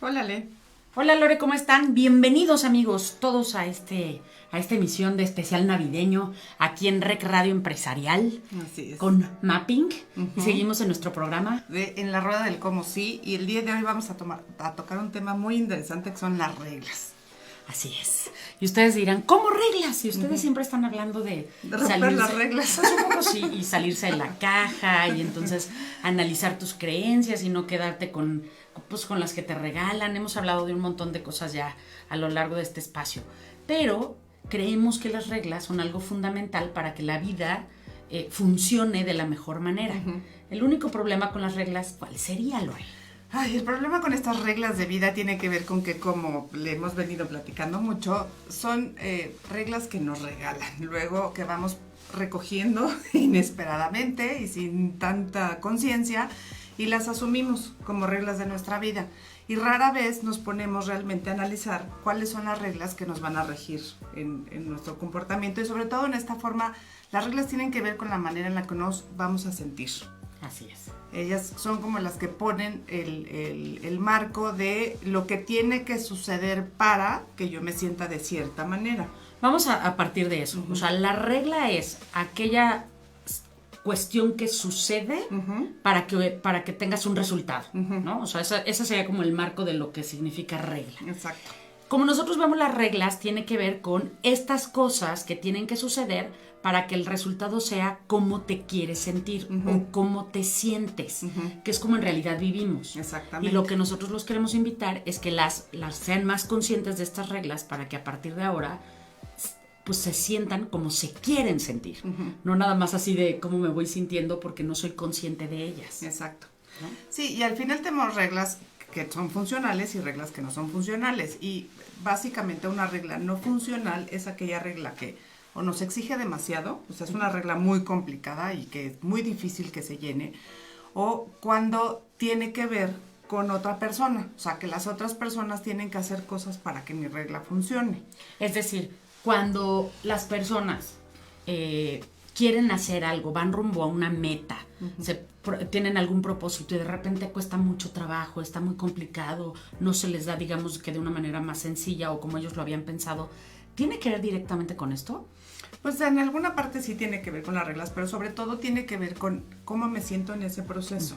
Hola, Le. Hola Lore, ¿cómo están? Bienvenidos amigos todos a esta emisión de especial navideño aquí en Rec Radio Empresarial Así es. con Mapping. Y seguimos en nuestro programa. En la rueda del cómo sí, y el día de hoy vamos a tocar un tema muy interesante que son las reglas. Así es. Y ustedes dirán, ¿cómo reglas? Y ustedes siempre están hablando de romper las reglas. Pues un poco sí, y salirse de la caja y entonces analizar tus creencias y no quedarte con las que te regalan. Hemos hablado de un montón de cosas ya a lo largo de este espacio. Pero creemos que las reglas son algo fundamental para que la vida funcione de la mejor manera. El único problema con las reglas, ¿cuál sería, Lore? Ay, el problema con estas reglas de vida tiene que ver con que, como le hemos venido platicando mucho, son reglas que nos regalan, luego que vamos recogiendo inesperadamente y sin tanta conciencia y las asumimos como reglas de nuestra vida. Y rara vez nos ponemos realmente a analizar cuáles son las reglas que nos van a regir en nuestro comportamiento y sobre todo en esta forma, las reglas tienen que ver con la manera en la que nos vamos a sentir. Así es. Ellas son como las que ponen el marco de lo que tiene que suceder para que yo me sienta de cierta manera. Vamos a partir de eso. O sea, la regla es aquella cuestión que sucede para que tengas un resultado, ¿no? O sea, esa sería como el marco de lo que significa regla. Exacto. Como nosotros vemos las reglas, tiene que ver con estas cosas que tienen que suceder para que el resultado sea cómo te quieres sentir o cómo te sientes, que es como en realidad vivimos. Exactamente. Y lo que nosotros los queremos invitar es que las sean más conscientes de estas reglas para que a partir de ahora pues se sientan como se quieren sentir. No nada más así de cómo me voy sintiendo porque no soy consciente de ellas. Exacto. ¿No? Sí, y al final tenemos reglas que son funcionales y reglas que no son funcionales. Y básicamente una regla no funcional es aquella regla que o nos exige demasiado, o sea, es una regla muy complicada y que es muy difícil que se llene, o cuando tiene que ver con otra persona, o sea, que las otras personas tienen que hacer cosas para que mi regla funcione. Es decir, cuando las personas quieren hacer algo, van rumbo a una meta, tienen algún propósito y de repente cuesta mucho trabajo, está muy complicado, no se les da, digamos, que de una manera más sencilla o como ellos lo habían pensado, ¿tiene que ver directamente con esto? Pues en alguna parte sí tiene que ver con las reglas, pero sobre todo tiene que ver con cómo me siento en ese proceso.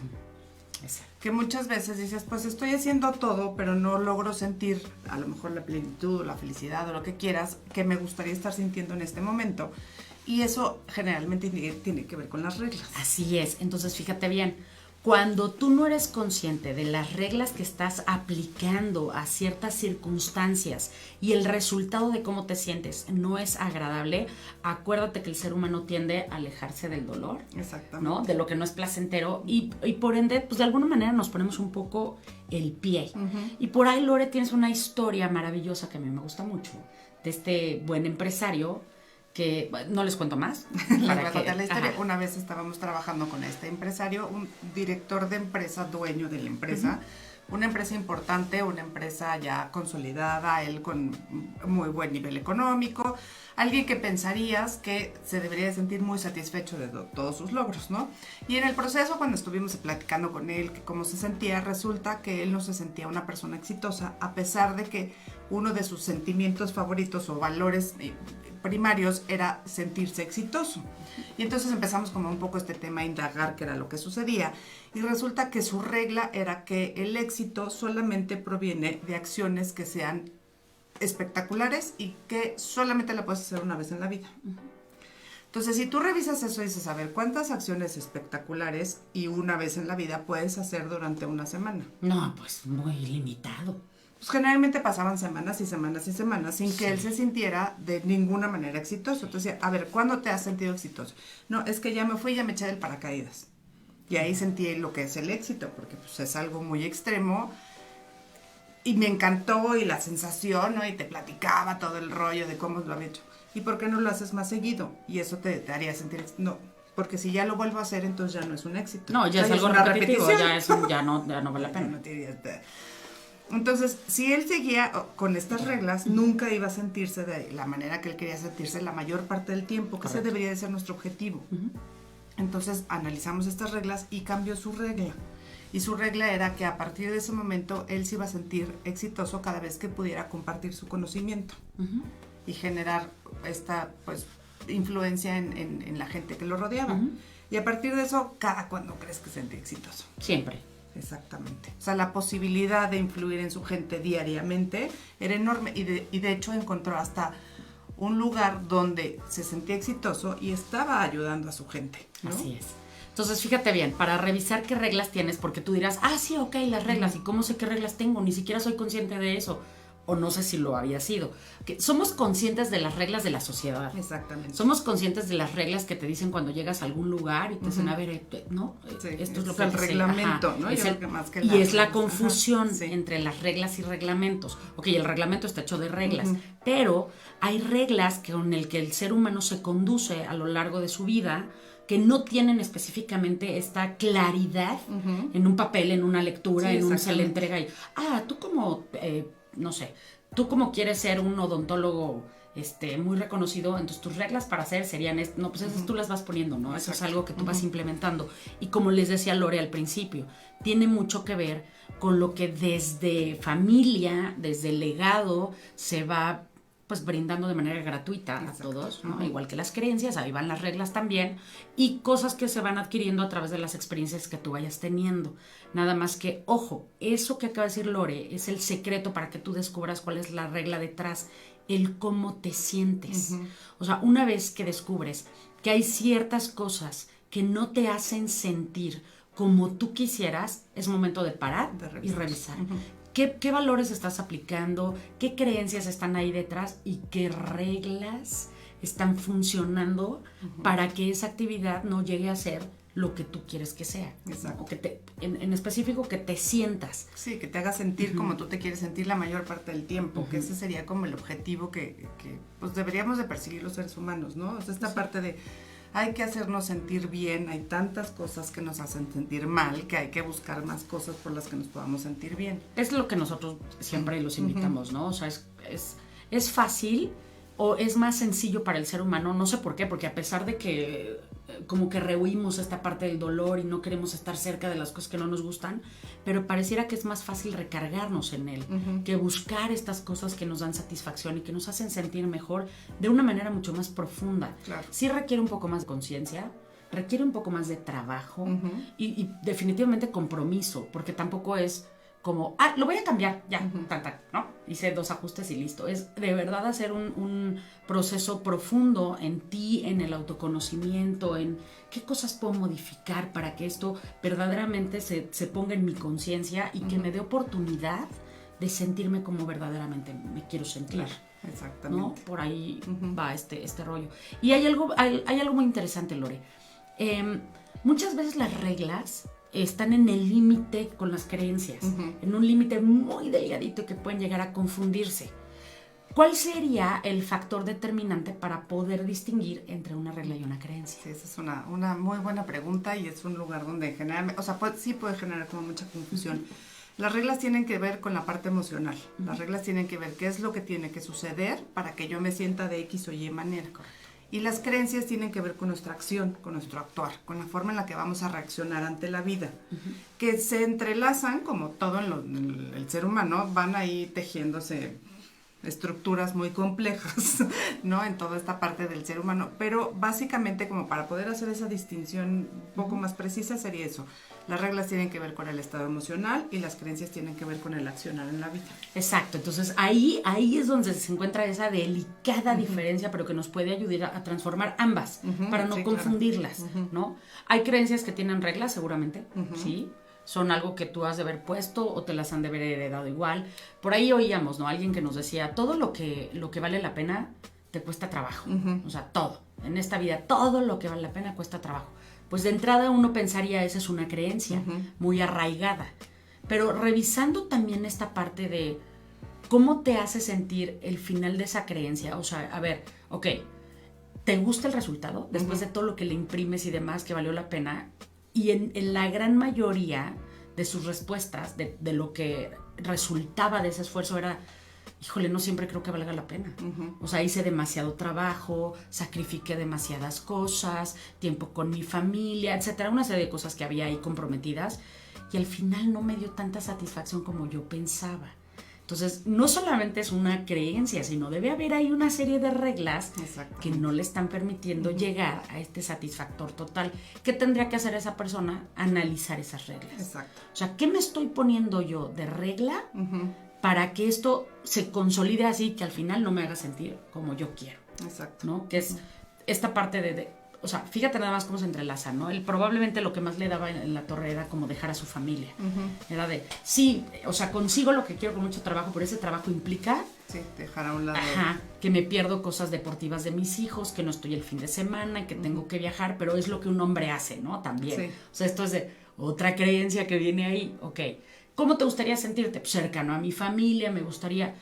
Que muchas veces dices, pues estoy haciendo todo, pero no logro sentir a lo mejor la plenitud o la felicidad o lo que quieras que me gustaría estar sintiendo en este momento. Y eso generalmente tiene que ver con las reglas. Así es. Entonces, fíjate bien, cuando tú no eres consciente de las reglas que estás aplicando a ciertas circunstancias y el resultado de cómo te sientes no es agradable, acuérdate que el ser humano tiende a alejarse del dolor. Exactamente. ¿No? De lo que no es placentero y por ende, pues de alguna manera nos ponemos un poco el pie. Y por ahí, Lore, tienes una historia maravillosa que a mí me gusta mucho, de este buen empresario que no les cuento más. La historia. Una vez estábamos trabajando con este empresario, un director de empresa, dueño de la empresa, una empresa importante, una empresa ya consolidada, él con muy buen nivel económico, alguien que pensarías que se debería de sentir muy satisfecho de todos sus logros, ¿no? Y en el proceso, cuando estuvimos platicando con él, que cómo se sentía, resulta que él no se sentía una persona exitosa, a pesar de que uno de sus sentimientos favoritos o valores primarios era sentirse exitoso. Y entonces empezamos como un poco este tema a indagar qué era lo que sucedía. Y resulta que su regla era que el éxito solamente proviene de acciones que sean espectaculares y que solamente la puedes hacer una vez en la vida. Entonces, si tú revisas eso y dices, a ver, ¿cuántas acciones espectaculares y una vez en la vida puedes hacer durante una semana? No, pues muy limitado. Pues generalmente pasaban semanas y semanas y semanas sin que él se sintiera de ninguna manera exitoso. Entonces, a ver, ¿cuándo te has sentido exitoso? No, es que ya me fui y ya me eché del paracaídas. Y ahí sentí lo que es el éxito, porque pues es algo muy extremo. Y me encantó y la sensación, ¿no? Y te platicaba todo el rollo de cómo lo había hecho. ¿Y por qué no lo haces más seguido? Y eso te haría sentir... No, porque si ya lo vuelvo a hacer, entonces ya no es un éxito. No, ya es algo repetitivo, ya no vale la pena. Entonces, si él seguía con estas reglas, nunca iba a sentirse de la manera que él quería sentirse la mayor parte del tiempo, que ese debería de ser nuestro objetivo. Entonces, analizamos estas reglas y cambió su regla. Y su regla era que a partir de ese momento él se iba a sentir exitoso cada vez que pudiera compartir su conocimiento y generar esta pues influencia en la gente que lo rodeaba. Y a partir de eso, ¿cada cuándo crees que se sentía exitoso? Siempre. Exactamente. O sea, la posibilidad de influir en su gente diariamente era enorme y de hecho encontró hasta un lugar donde se sentía exitoso y estaba ayudando a su gente, ¿no? Así es. Entonces, fíjate bien, para revisar qué reglas tienes, porque tú dirás, sí, ok, las reglas, ¿y cómo sé qué reglas tengo? Ni siquiera soy consciente de eso, o no sé si lo había sido. Que somos conscientes de las reglas de la sociedad. Exactamente. Somos conscientes de las reglas que te dicen cuando llegas a algún lugar y te dicen, a ver, ¿no? Sí, esto es lo es que el reglamento, ajá, ¿no? Es Yo creo que más que y es la reglas. confusión Sí. entre las reglas y reglamentos. Ok, el reglamento está hecho de reglas, pero hay reglas con el que el ser humano se conduce a lo largo de su vida que no tienen específicamente esta claridad en un papel, en una lectura, Sí, en un se le entrega y, tú como, no sé, tú como quieres ser un odontólogo muy reconocido, entonces tus reglas para hacer serían, no, pues esas tú las vas poniendo, ¿no? Eso es algo que tú vas implementando. Y como les decía Lore al principio, tiene mucho que ver con lo que desde familia, desde el legado, se va pues brindando de manera gratuita a todos, ¿no? Igual que las creencias, ahí van las reglas también, y cosas que se van adquiriendo a través de las experiencias que tú vayas teniendo. Nada más que, ojo, eso que acaba de decir Lore es el secreto para que tú descubras cuál es la regla detrás, el cómo te sientes. O sea, una vez que descubres que hay ciertas cosas que no te hacen sentir como tú quisieras, es momento de parar y revisar. ¿Qué valores estás aplicando? ¿Qué creencias están ahí detrás? ¿Y qué reglas están funcionando para que esa actividad no llegue a ser lo que tú quieres que sea? Exacto. O que en específico, que te sientas. Sí, que te haga sentir como tú te quieres sentir la mayor parte del tiempo, que ese sería como el objetivo que pues deberíamos de perseguir los seres humanos, ¿no? O sea, esta parte de hay que hacernos sentir bien, hay tantas cosas que nos hacen sentir mal, que hay que buscar más cosas por las que nos podamos sentir bien. Es lo que nosotros siempre los invitamos, ¿no? O sea, es fácil o es más sencillo para el ser humano, no sé por qué, porque a pesar de que como que rehuimos esta parte del dolor y no queremos estar cerca de las cosas que no nos gustan, pero pareciera que es más fácil recargarnos en él, que buscar estas cosas que nos dan satisfacción y que nos hacen sentir mejor de una manera mucho más profunda. Claro. Sí requiere un poco más de conciencia, requiere un poco más de trabajo y definitivamente compromiso, porque tampoco es como, lo voy a cambiar, ya, ¿no? Hice 2 ajustes y listo. Es de verdad hacer un proceso profundo en ti, en el autoconocimiento, en qué cosas puedo modificar para que esto verdaderamente se ponga en mi conciencia y que me dé oportunidad de sentirme como verdaderamente me quiero sentir. Claro, exactamente. ¿No? Por ahí va este rollo. Y hay algo muy interesante, Lore. Muchas veces las reglas están en el límite con las creencias, en un límite muy delgadito que pueden llegar a confundirse. ¿Cuál sería el factor determinante para poder distinguir entre una regla y una creencia? Sí, esa es una muy buena pregunta y es un lugar donde generalmente, o sea, sí puede generar como mucha confusión. Las reglas tienen que ver con la parte emocional. Las reglas tienen que ver qué es lo que tiene que suceder para que yo me sienta de X o Y manera. Y las creencias tienen que ver con nuestra acción, con nuestro actuar, con la forma en la que vamos a reaccionar ante la vida, que se entrelazan, como todo en el ser humano, van ahí tejiéndose estructuras muy complejas, ¿no? En toda esta parte del ser humano, pero básicamente como para poder hacer esa distinción un poco más precisa sería eso. Las reglas tienen que ver con el estado emocional y las creencias tienen que ver con el accionar en la vida. Exacto, entonces ahí es donde se encuentra esa delicada diferencia, pero que nos puede ayudar a transformar ambas, para no confundirlas, claro. ¿No? Hay creencias que tienen reglas, seguramente, ¿sí? Son algo que tú has de haber puesto o te las han de haber heredado igual. Por ahí oíamos, ¿no? Alguien que nos decía, todo lo que vale la pena te cuesta trabajo. O sea, todo. En esta vida, todo lo que vale la pena cuesta trabajo. Pues de entrada uno pensaría, esa es una creencia muy arraigada. Pero revisando también esta parte de cómo te hace sentir el final de esa creencia. O sea, a ver, ok, ¿te gusta el resultado? Después de todo lo que le imprimes y demás, que valió la pena. Y en la gran mayoría de sus respuestas, de lo que resultaba de ese esfuerzo era, híjole, no siempre creo que valga la pena. O sea, hice demasiado trabajo, sacrifiqué demasiadas cosas, tiempo con mi familia, etcétera, una serie de cosas que había ahí comprometidas. y al final no me dio tanta satisfacción como yo pensaba. Entonces, no solamente es una creencia, sino debe haber ahí una serie de reglas que no le están permitiendo llegar a este satisfactor total. ¿Qué tendría que hacer esa persona? Analizar esas reglas. Exacto. O sea, ¿qué me estoy poniendo yo de regla para que esto se consolide así, que al final no me haga sentir como yo quiero? Exacto. ¿No? Que es esta parte o sea, fíjate nada más cómo se entrelaza, ¿no? Él probablemente lo que más le daba en la torre era como dejar a su familia. Era de, sí, o sea, consigo lo que quiero con mucho trabajo, pero ese trabajo implica... Sí, dejar a un lado. Que me pierdo cosas deportivas de mis hijos, que no estoy el fin de semana, que tengo que viajar, pero es lo que un hombre hace, ¿no? También. Sí. O sea, esto es de otra creencia que viene ahí. Ok, ¿cómo te gustaría sentirte? Pues cercano a mi familia, me gustaría...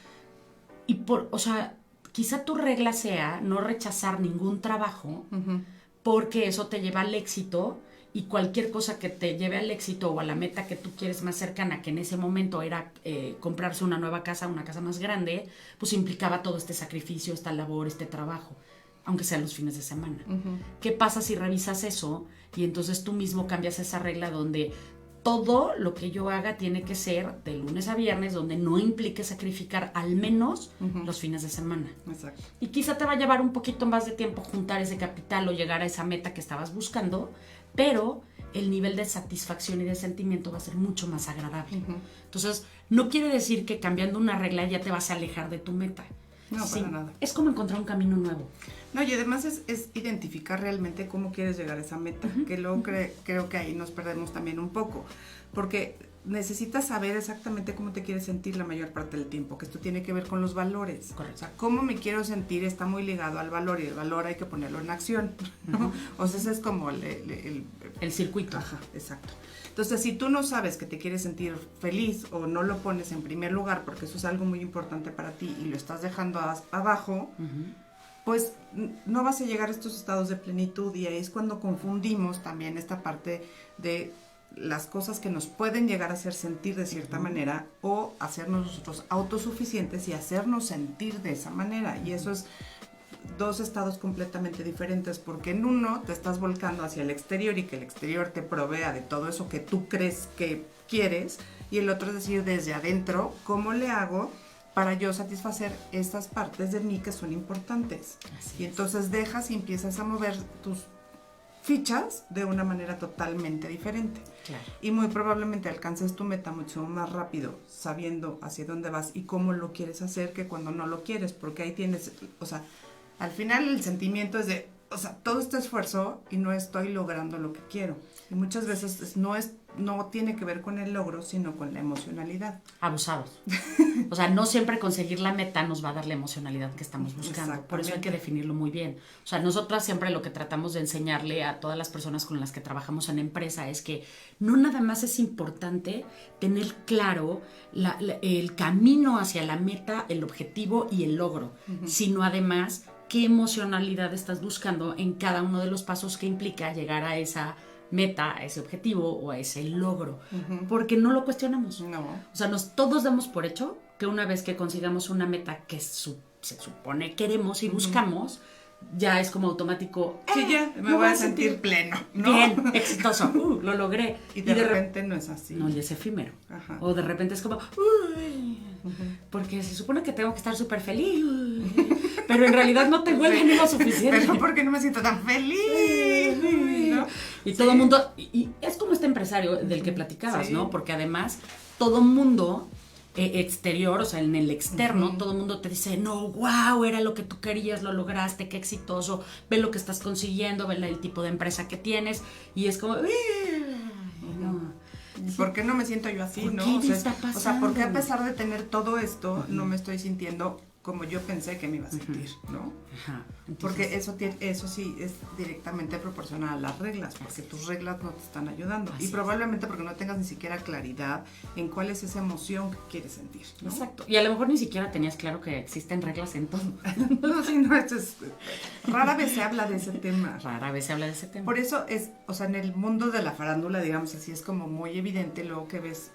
o sea, quizá tu regla sea no rechazar ningún trabajo... porque eso te lleva al éxito, y cualquier cosa que te lleve al éxito o a la meta que tú quieres más cercana, que en ese momento era comprarse una nueva casa, una casa más grande, pues implicaba todo este sacrificio, esta labor, este trabajo, aunque sean los fines de semana. ¿Qué pasa si revisas eso y entonces tú mismo cambias esa regla donde todo lo que yo haga tiene que ser de lunes a viernes, donde no implique sacrificar al menos los fines de semana? Exacto. Y quizá te va a llevar un poquito más de tiempo juntar ese capital o llegar a esa meta que estabas buscando, pero el nivel de satisfacción y de sentimiento va a ser mucho más agradable. Entonces, no quiere decir que cambiando una regla ya te vas a alejar de tu meta. No, para nada. Es como encontrar un camino nuevo. No, y además es identificar realmente cómo quieres llegar a esa meta, que luego creo que ahí nos perdemos también un poco, porque necesitas saber exactamente cómo te quieres sentir la mayor parte del tiempo, que esto tiene que ver con los valores. Correcto. O sea, cómo me quiero sentir está muy ligado al valor, y el valor hay que ponerlo en acción, ¿no? O sea, ese es como el circuito. Ajá, exacto. Entonces, si tú no sabes que te quieres sentir feliz o no lo pones en primer lugar, porque eso es algo muy importante para ti y lo estás dejando abajo, pues no vas a llegar a estos estados de plenitud, y ahí es cuando confundimos también esta parte de las cosas que nos pueden llegar a hacer sentir de cierta manera o hacernos nosotros autosuficientes y hacernos sentir de esa manera, y eso es dos estados completamente diferentes, porque en uno te estás volcando hacia el exterior y que el exterior te provea de todo eso que tú crees que quieres, y el otro es decir, desde adentro, ¿cómo le hago para yo satisfacer estas partes de mí que son importantes? Y entonces dejas y empiezas a mover tus fichas de una manera totalmente diferente. Claro. Y muy probablemente alcances tu meta mucho más rápido, sabiendo hacia dónde vas y cómo lo quieres hacer, que cuando no lo quieres, porque ahí tienes, o sea, al final el sentimiento es de, o sea, todo este esfuerzo y no estoy logrando lo que quiero. Y muchas veces no tiene que ver con el logro, sino con la emocionalidad. Abusados. O sea, no siempre conseguir la meta nos va a dar la emocionalidad que estamos buscando. Por eso hay que definirlo muy bien. O sea, nosotras siempre lo que tratamos de enseñarle a todas las personas con las que trabajamos en empresa es que no nada más es importante tener claro el camino hacia la meta, el objetivo y el logro, sino además qué emocionalidad estás buscando en cada uno de los pasos que implica llegar a esa meta, a ese objetivo o a ese logro, porque no lo cuestionamos. No. O sea, todos damos por hecho que una vez que consigamos una meta que se supone queremos y buscamos, ya es como automático. Sí, ya, me voy a sentir pleno, ¿no? Bien, exitoso, lo logré. Y de repente no es así. No, y es efímero. Ajá. O de repente es como, porque se supone que tengo que estar súper feliz, pero en realidad no tengo el ánimo suficiente. Pero porque no me siento tan feliz, ¿no? Y todo el mundo, y es como este empresario del que platicabas, ¿no? Porque además todo el mundo exterior, o sea, en el externo, todo el mundo te dice, no, wow, era lo que tú querías, lo lograste, qué exitoso, ve lo que estás consiguiendo, ve el tipo de empresa que tienes, y es como, no. ¿Por qué no me siento yo así, no? O sea, ¿por qué a pesar de tener todo esto, no me estoy sintiendo como yo pensé que me iba a sentir, ¿no? Ajá. Entonces, porque eso sí es directamente proporcional a las reglas, porque tus reglas no te están ayudando. Y probablemente porque no tengas ni siquiera claridad en cuál es esa emoción que quieres sentir, ¿no? Exacto. Y a lo mejor ni siquiera tenías claro que existen reglas en todo. No, sí, no, esto es... Rara vez se habla de ese tema. Rara vez se habla de ese tema. Por eso es, o sea, en el mundo de la farándula, digamos así, es como muy evidente luego que ves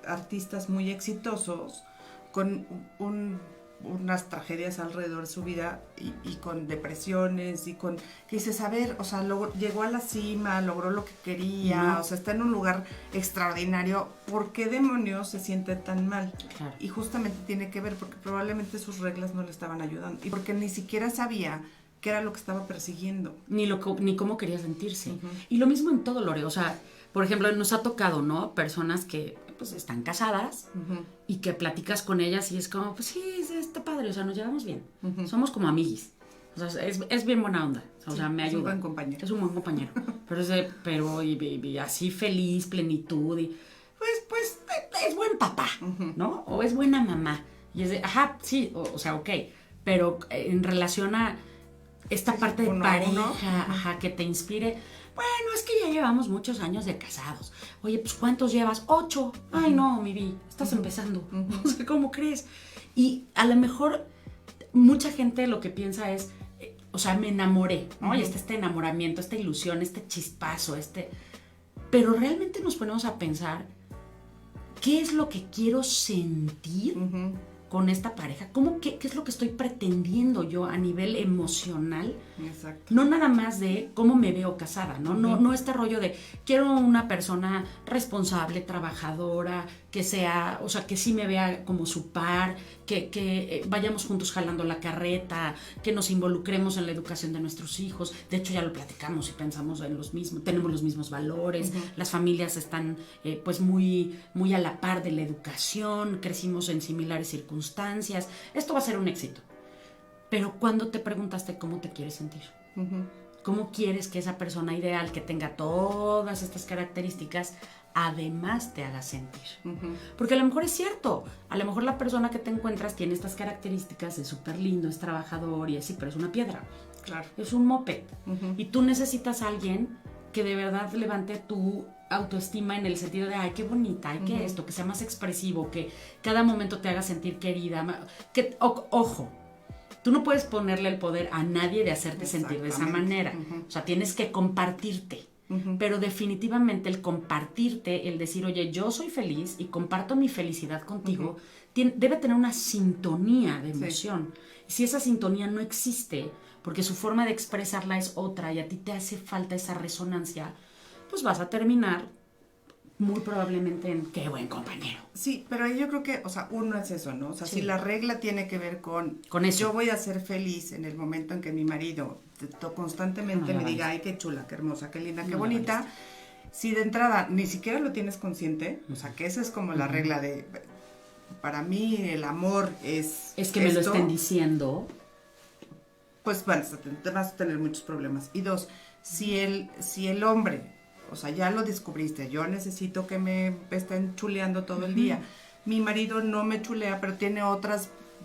artistas muy exitosos con un unas tragedias alrededor de su vida y con depresiones y con, que dices, a ver, o sea, llegó a la cima, logró lo que quería, o sea, está en un lugar extraordinario, ¿por qué demonios se siente tan mal? Claro. Y justamente tiene que ver porque probablemente sus reglas no le estaban ayudando y porque ni siquiera sabía qué era lo que estaba persiguiendo. Ni cómo quería sentirse. Y lo mismo en todo, Lore, o sea, por ejemplo, nos ha tocado, ¿no? Personas que pues están casadas y que platicas con ellas y es como, pues sí, está padre, o sea, nos llevamos bien. Somos como amiguis. O sea, es bien buena onda. O sea, me ayuda. Es un buen compañero. Es un buen compañero. Pero y así feliz, plenitud y pues es buen papá, ¿no? O es buena mamá. Y es de, ajá, sí, o sea, ok. Pero en relación a esta parte de pareja, ajá, que te inspire. Bueno, es que ya llevamos muchos años de casados. Oye, pues ¿cuántos llevas? 8. Ay, no, mi vi, estás empezando. O sea, ¿cómo crees? Y a lo mejor mucha gente lo que piensa es, o sea, me enamoré, ¿no? Y está este enamoramiento, esta ilusión, este chispazo, Pero realmente nos ponemos a pensar, ¿qué es lo que quiero sentir con esta pareja? ¿Qué es lo que estoy pretendiendo yo a nivel emocional? Exacto. No nada más de cómo me veo casada, ¿no? No este rollo de quiero una persona responsable, trabajadora, que sea, o sea, que sí me vea como su par, que vayamos juntos jalando la carreta, que nos involucremos en la educación de nuestros hijos. De hecho, ya lo platicamos y pensamos en los mismos, tenemos los mismos valores, las familias están pues muy, muy a la par de la educación, crecimos en similares circunstancias. Esto va a ser un éxito. Pero ¿cuándo te preguntaste cómo te quieres sentir? ¿Cómo quieres que esa persona ideal que tenga todas estas características además te haga sentir? Porque a lo mejor es cierto, a lo mejor la persona que te encuentras tiene estas características, es súper lindo, es trabajador y así, pero es una piedra. Claro. Es un moped. Y tú necesitas a alguien que de verdad levante tu autoestima en el sentido de, ay, qué bonita, ay, qué esto, que sea más expresivo, que cada momento te haga sentir querida. Ojo, tú no puedes ponerle el poder a nadie de hacerte sentir de esa manera. O sea, tienes que compartirte. Pero definitivamente el compartirte, el decir, oye, yo soy feliz y comparto mi felicidad contigo, debe tener una sintonía de emoción. Si esa sintonía no existe, porque su forma de expresarla es otra y a ti te hace falta esa resonancia, pues vas a terminar muy probablemente en qué buen compañero. Sí, pero ahí yo creo que, o sea, uno es eso, ¿no? O sea, si la regla tiene que ver con eso. Yo voy a ser feliz en el momento en que mi marido constantemente me diga, ay, qué chula, qué hermosa, qué linda, qué bonita. Si de entrada ni siquiera lo tienes consciente, o sea, que esa es como la regla de, para mí el amor es que me lo estén diciendo. Pues bueno, te vas a tener muchos problemas. Y 2, si el hombre, o sea, ya lo descubriste, yo necesito que me estén chuleando todo el día. Mi marido no me chulea, pero tiene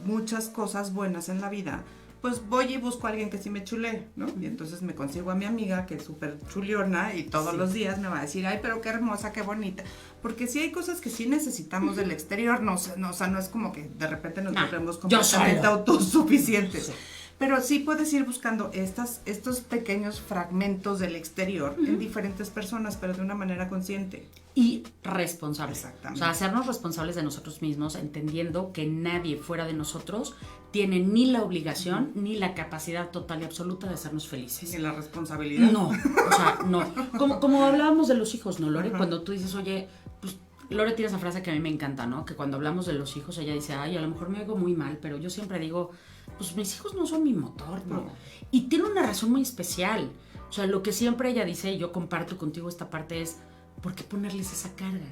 muchas cosas buenas en la vida. Pues voy y busco a alguien que sí me chulee, ¿no? Y entonces me consigo a mi amiga, que es súper chuliona, y todos los días me va a decir, ay, pero qué hermosa, qué bonita. Porque sí hay cosas que sí necesitamos del exterior, o sea, no es como que de repente nos volvemos completamente autosuficientes. Sí. Pero sí puedes ir buscando estos pequeños fragmentos del exterior en diferentes personas, pero de una manera consciente. Y responsable. Exactamente. O sea, hacernos responsables de nosotros mismos, entendiendo que nadie fuera de nosotros tiene ni la obligación ni la capacidad total y absoluta de hacernos felices. Ni la responsabilidad. No, o sea, no. Como hablábamos de los hijos, ¿no, Lore? Cuando tú dices, oye, pues Lore tiene esa frase que a mí me encanta, ¿no? Que cuando hablamos de los hijos, ella dice, ay, a lo mejor me oigo muy mal, pero yo siempre digo, pues mis hijos no son mi motor, ¿no? Y tiene una razón muy especial. O sea, lo que siempre ella dice, y yo comparto contigo esta parte, es ¿por qué ponerles esa carga?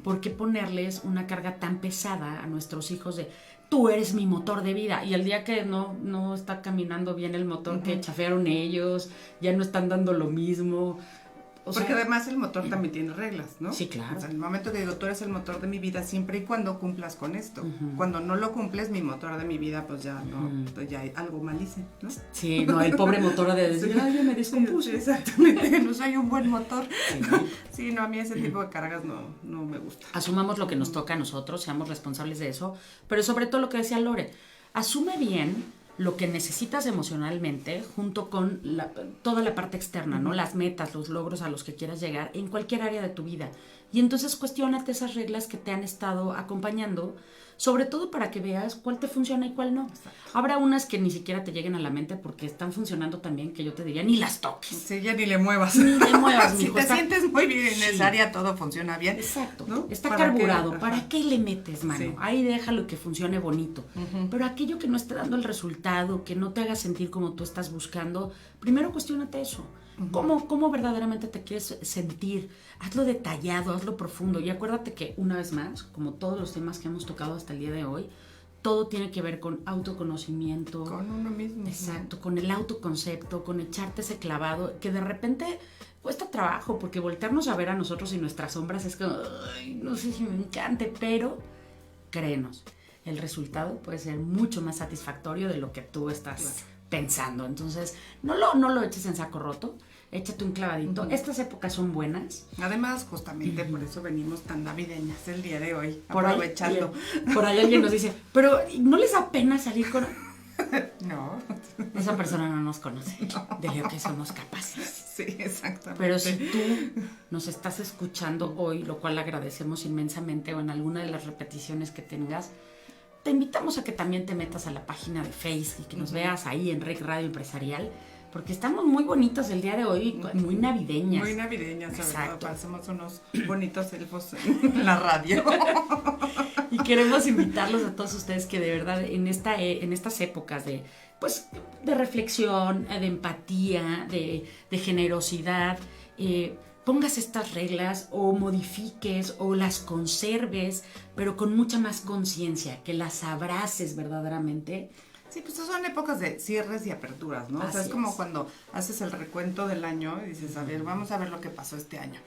¿Por qué ponerles una carga tan pesada a nuestros hijos de tú eres mi motor de vida? Y el día que no está caminando bien el motor, que chafearon ellos, ya no están dando lo mismo. Porque además el motor también tiene reglas, ¿no? Sí, claro. O sea, en el momento que digo, tú eres el motor de mi vida siempre y cuando cumplas con esto. Cuando no lo cumples, mi motor de mi vida, pues ya no, pues ya algo mal hice, ¿no? Sí, no, el pobre motor de decir, ay, yo me descompuse. Sí, exactamente, no soy un buen motor. Sí, no, a mí ese tipo de cargas no me gusta. Asumamos lo que nos toca a nosotros, seamos responsables de eso, pero sobre todo lo que decía Lore, asume bien lo que necesitas emocionalmente junto con toda la parte externa, ¿no? Las metas, los logros a los que quieras llegar en cualquier área de tu vida. Y entonces cuestiónate esas reglas que te han estado acompañando sobre todo para que veas cuál te funciona y cuál no. Exacto. Habrá unas que ni siquiera te lleguen a la mente porque están funcionando también que yo te diría, ni las toques. Sí, ya ni le muevas. Ni le muevas, Si mijo. te Está- sientes muy bien en Sí. esa área, todo funciona bien. Exacto. ¿No? Está ¿Para qué? carburado. Ajá. ¿Para qué le metes, mano? Sí. Ahí déjalo que funcione bonito. Pero aquello que no esté dando el resultado, que no te haga sentir como tú estás buscando, primero cuestiónate eso. ¿Cómo verdaderamente te quieres sentir? Hazlo detallado, hazlo profundo. Y acuérdate que, una vez más, como todos los temas que hemos tocado hasta el día de hoy, todo tiene que ver con autoconocimiento. Con uno mismo. Exacto, con el autoconcepto, con echarte ese clavado, que de repente cuesta trabajo, porque voltearnos a ver a nosotros y nuestras sombras es como, ay, no sé si me encante, pero créenos, el resultado puede ser mucho más satisfactorio de lo que tú estás pensando. Entonces, no lo eches en saco roto, échate un clavadito. Estas épocas son buenas. Además, justamente por eso venimos tan navideñas el día de hoy, Por ahí- aprovechando. Por ahí alguien nos dice, pero ¿no les da pena salir con...? No. Esa persona no nos conoce de lo que somos capaces. Sí, exactamente. Pero si tú nos estás escuchando hoy, lo cual agradecemos inmensamente, o en alguna de las repeticiones que tengas, te invitamos a que también te metas a la página de Facebook y que nos veas ahí en REC Radio Empresarial, porque estamos muy bonitos el día de hoy, muy navideñas. Muy navideñas, sobre todo, Exacto. parecemos unos bonitos elfos en la radio. Y queremos invitarlos a todos ustedes que de verdad en estas épocas de, pues, de reflexión, de empatía, de generosidad, pongas estas reglas o modifiques o las conserves, pero con mucha más conciencia, que las abraces verdaderamente. Sí, pues son épocas de cierres y aperturas, ¿no? O sea, Así es como es. cuando haces el recuento del año y dices, a ver, vamos a ver lo que pasó este año.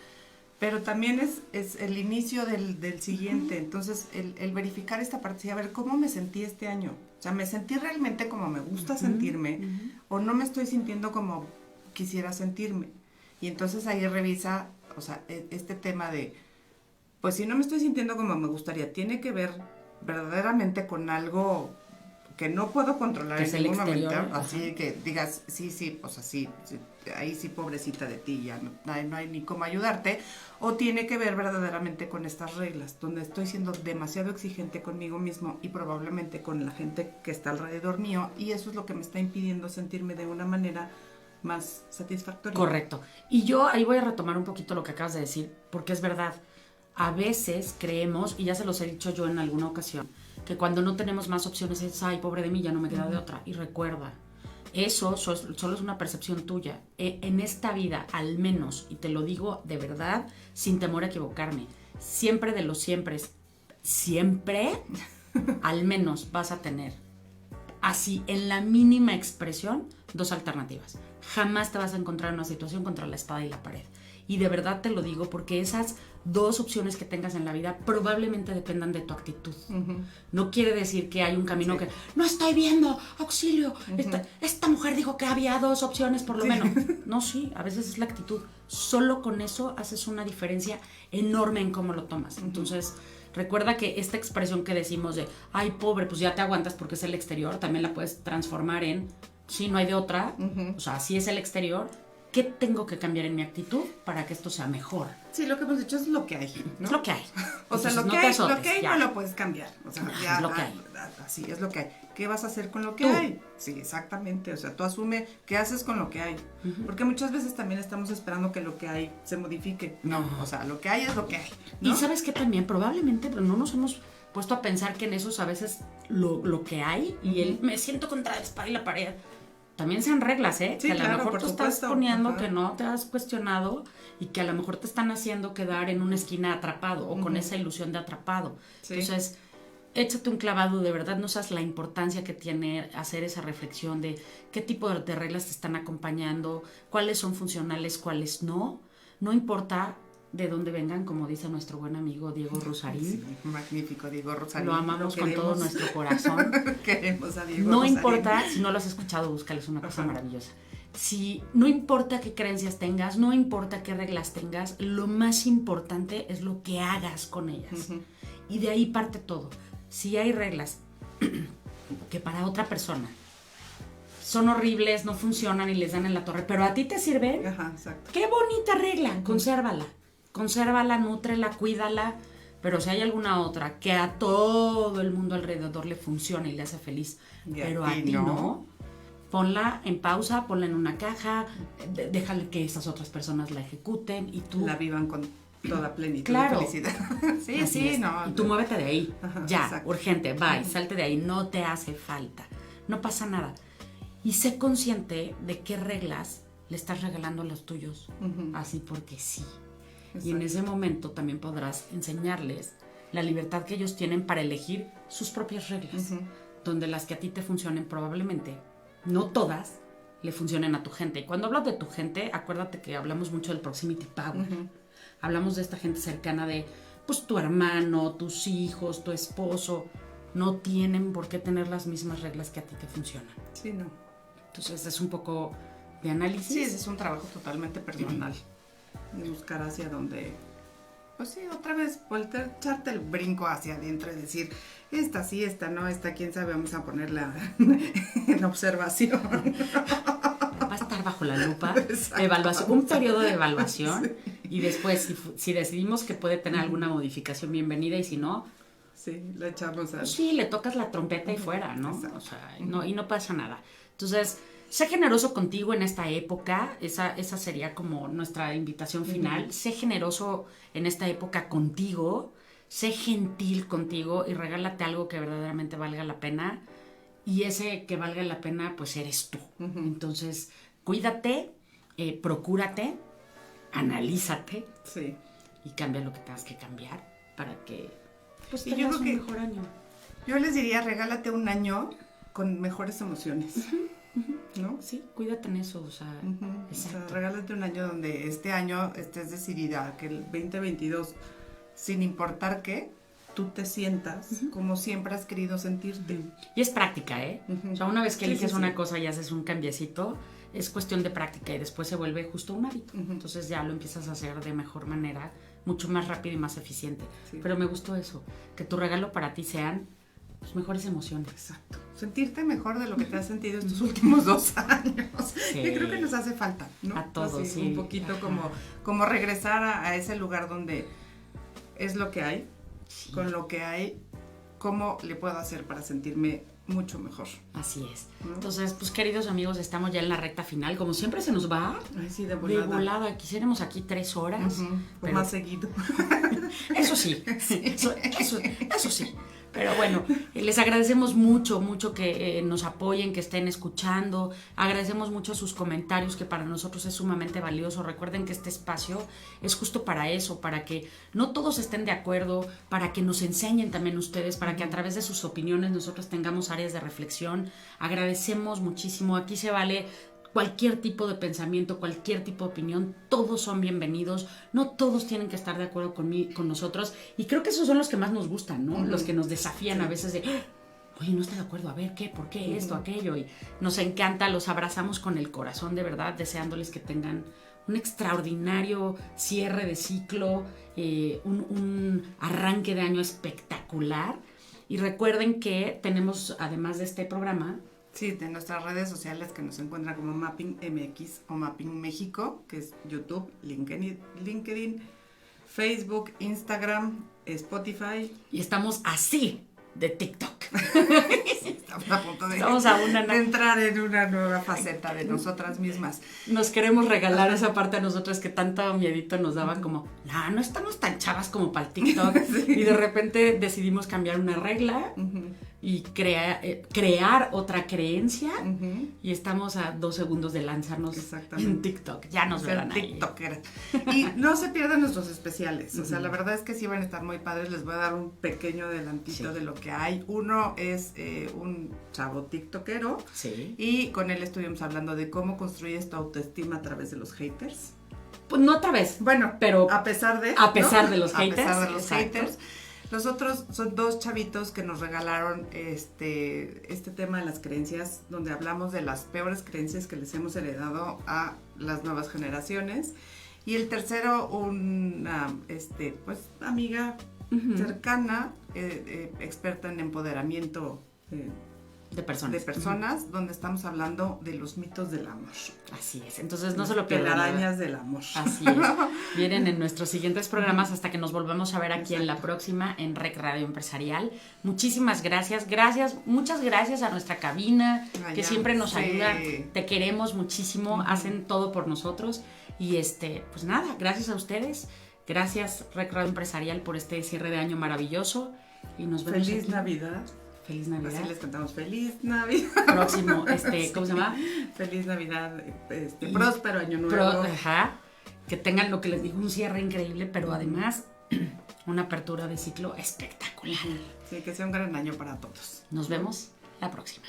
Pero también es el inicio del siguiente. Entonces, el verificar esta parte, sí, a ver, ¿cómo me sentí este año? O sea, ¿me sentí realmente como me gusta sentirme? ¿O no me estoy sintiendo como quisiera sentirme? Y entonces ahí revisa, o sea, este tema de, pues si no me estoy sintiendo como me gustaría, tiene que ver verdaderamente con algo que no puedo controlar Que en es el ningún exterior, momento, ajá. así que digas, sí, pues así, sí, ahí sí, pobrecita de ti, ya no hay ni cómo ayudarte, o tiene que ver verdaderamente con estas reglas, donde estoy siendo demasiado exigente conmigo mismo y probablemente con la gente que está alrededor mío, y eso es lo que me está impidiendo sentirme de una manera más satisfactoria. Correcto. Y yo ahí voy a retomar un poquito lo que acabas de decir, porque es verdad. A veces creemos, y ya se los he dicho yo en alguna ocasión, que cuando no tenemos más opciones es, ay, pobre de mí, ya no me queda de otra. Y recuerda, eso solo es una percepción tuya. En esta vida, al menos, y te lo digo de verdad, sin temor a equivocarme, siempre de los siempre, al menos vas a tener, así, en la mínima expresión, dos alternativas. Jamás te vas a encontrar en una situación contra la espada y la pared. Y de verdad te lo digo porque esas dos opciones que tengas en la vida probablemente dependan de tu actitud. No quiere decir que hay un camino que no estoy viendo, auxilio. Esta mujer dijo que había dos opciones por lo menos. No, sí, a veces es la actitud. Solo con eso haces una diferencia enorme en cómo lo tomas. Entonces, recuerda que esta expresión que decimos de, ay, pobre, pues ya te aguantas porque es el exterior, también la puedes transformar en, sí, no hay de otra, o sea, así es el exterior. ¿Qué tengo que cambiar en mi actitud para que esto sea mejor? Sí, lo que hemos dicho es lo que hay, ¿no? Es lo que hay. O sea, Entonces, lo no que te hay, azotes, ya. no lo puedes cambiar. O sea, ya, es lo que hay. Así es lo que hay. ¿Qué vas a hacer con lo que Tú. hay? Sí, exactamente. O sea, tú asume qué haces con lo que hay. Porque muchas veces también estamos esperando que lo que hay se modifique. No, o sea, lo que hay es lo que hay, ¿no? Y sabes que también probablemente no nos hemos puesto a pensar que en esos a veces lo que hay y el me siento contra la espada y la pared. También sean reglas, ¿eh? Sí, que a lo claro, mejor por tú estás supuesto. poniendo Ajá. que no te has cuestionado y que a lo mejor te están haciendo quedar en una esquina atrapado o con esa ilusión de atrapado. Sí. Entonces, échate un clavado, de verdad no sabes la importancia que tiene hacer esa reflexión de qué tipo de reglas te están acompañando, cuáles son funcionales, cuáles no. No importa de dónde vengan, como dice nuestro buen amigo Diego Rosarín. Sí, magnífico, Diego Rosarín. Lo amamos con todo queremos. nuestro corazón. Queremos a Diego No Rosarín. importa, si no lo has escuchado, búscalo, es una cosa maravillosa. Si no importa qué creencias tengas, no importa qué reglas tengas, lo más importante es lo que hagas con ellas. Y de ahí parte todo. Si hay reglas que para otra persona son horribles, no funcionan y les dan en la torre, pero a ti te sirven, Ajá, exacto. qué bonita regla, consérvala, nútrela, cuídala, Pero si hay alguna otra que a todo el mundo alrededor le funciona y le hace feliz, pero a ti no, ponla en pausa, ponla en una caja, déjale que esas otras personas la ejecuten y tú... La vivan con toda plenitud, claro, de felicidad. Sí, así sí, es. no. Y tú muévete de ahí, ya, exacto. urgente, bye, salte de ahí, no te hace falta, no pasa nada. Y sé consciente de qué reglas le estás regalando a los tuyos, así porque sí. Exacto. Y en ese momento también podrás enseñarles la libertad que ellos tienen para elegir sus propias reglas, donde las que a ti te funcionen probablemente, no todas, le funcionen a tu gente. Y cuando hablo de tu gente, acuérdate que hablamos mucho del proximity power. Hablamos de esta gente cercana de, pues, tu hermano, tus hijos, tu esposo. No tienen por qué tener las mismas reglas que a ti te funcionan. Sí, no. Entonces es un poco de análisis. Sí, es un trabajo totalmente personal. Buscar hacia donde, pues sí, otra vez, echarte el brinco hacia adentro y decir, esta sí, esta no, esta quién sabe, vamos a ponerla en observación. Va a estar bajo la lupa, evaluación, un periodo de evaluación, sí. Y después si decidimos que puede tener alguna modificación, bienvenida, y si no, sí, le echamos a... Sí, le tocas la trompeta y fuera, ¿no? Exacto. O sea, no pasa nada. Entonces, sé generoso contigo en esta época, esa sería como nuestra invitación final. Sé generoso en esta época contigo, sé gentil contigo y regálate algo que verdaderamente valga la pena. Y ese que valga la pena, pues eres tú. Entonces, cuídate, procúrate, analízate, sí, y cambia lo que tengas que cambiar para que pues y yo creo que mejor año. Yo les diría, regálate un año con mejores emociones, ¿no? Sí, cuídate en eso, o sea, o sea, regálate un año donde este año estés decidida, que el 2022, sin importar qué, tú te sientas como siempre has querido sentirte. Y es práctica, ¿eh? O sea, una vez que eliges una cosa y haces un cambiecito, es cuestión de práctica y después se vuelve justo un hábito. Entonces ya lo empiezas a hacer de mejor manera, mucho más rápido y más eficiente. Sí. Pero me gustó eso, que tu regalo para ti sean pues, mejores emociones. Exacto. Sentirte mejor de lo que te has sentido estos últimos 2 años. Sí. Yo creo que nos hace falta, ¿no? A todos, así, sí. Un poquito como regresar a ese lugar donde es lo que hay, sí. Con lo que hay, ¿cómo le puedo hacer para sentirme mucho mejor? Así es. ¿No? Entonces, pues queridos amigos, estamos ya en la recta final. Como siempre se nos va. Ay, sí, de volada. De volada. Quisiéramos aquí 3 horas. Pero más seguido. Eso sí. Eso sí. Pero bueno, les agradecemos mucho que nos apoyen, que estén escuchando. Agradecemos mucho sus comentarios, que para nosotros es sumamente valioso. Recuerden que este espacio es justo para eso, para que no todos estén de acuerdo, para que nos enseñen también ustedes, para que a través de sus opiniones nosotros tengamos áreas de reflexión. Agradecemos muchísimo. Aquí se vale cualquier tipo de pensamiento, cualquier tipo de opinión, todos son bienvenidos, no todos tienen que estar de acuerdo con nosotros, y creo que esos son los que más nos gustan, ¿no? Los que nos desafían a veces de, oye, no estoy de acuerdo, a ver, ¿qué? ¿Por qué esto, aquello? Y nos encanta, los abrazamos con el corazón, de verdad, deseándoles que tengan un extraordinario cierre de ciclo, un arranque de año espectacular, y recuerden que tenemos, además de este programa, sí, de nuestras redes sociales que nos encuentran como Mapping MX o Mapping México, que es YouTube, LinkedIn, Facebook, Instagram, Spotify. Y estamos así de TikTok. Estamos a punto de entrar en una nueva faceta de nosotras mismas. Nos queremos regalar esa parte a nosotras que tanto miedito nos daba como, no estamos tan chavas como para el TikTok. Sí. Y de repente decidimos cambiar una regla y crear otra creencia, y estamos a 2 segundos de lanzarnos en TikTok. Ya nos verán ahí. Y no se pierdan nuestros especiales. O sea, la verdad es que sí van a estar muy padres. Les voy a dar un pequeño adelantito de lo que hay. Uno es un chavo tiktokero. Sí. Y con él estuvimos hablando de cómo construyes tu autoestima a través de los haters. Pues no otra vez. Bueno, pero a pesar de los haters. A pesar de los haters. Los otros son 2 chavitos que nos regalaron este tema de las creencias, donde hablamos de las peores creencias que les hemos heredado a las nuevas generaciones. Y el tercero, una pues amiga cercana, experta en empoderamiento De personas. De personas, donde estamos hablando de los mitos del amor. Así es, entonces no se lo pierdan. Telarañas del amor. Así es. Vienen en nuestros siguientes programas hasta que nos volvamos a ver aquí en la próxima en Rec Radio Empresarial. Muchísimas gracias. Muchas gracias a nuestra cabina, que siempre nos ayuda. Te queremos muchísimo, hacen todo por nosotros. Y pues nada, gracias a ustedes. Gracias Rec Radio Empresarial por este cierre de año maravilloso. Y nos vemos. Feliz aquí. Navidad. Feliz Navidad. Así les cantamos Feliz Navidad. Próximo, ¿cómo se llama? Feliz Navidad, próspero año nuevo. Que tengan lo que les digo, un cierre increíble, pero además una apertura de ciclo espectacular. Sí, que sea un gran año para todos. Nos vemos la próxima.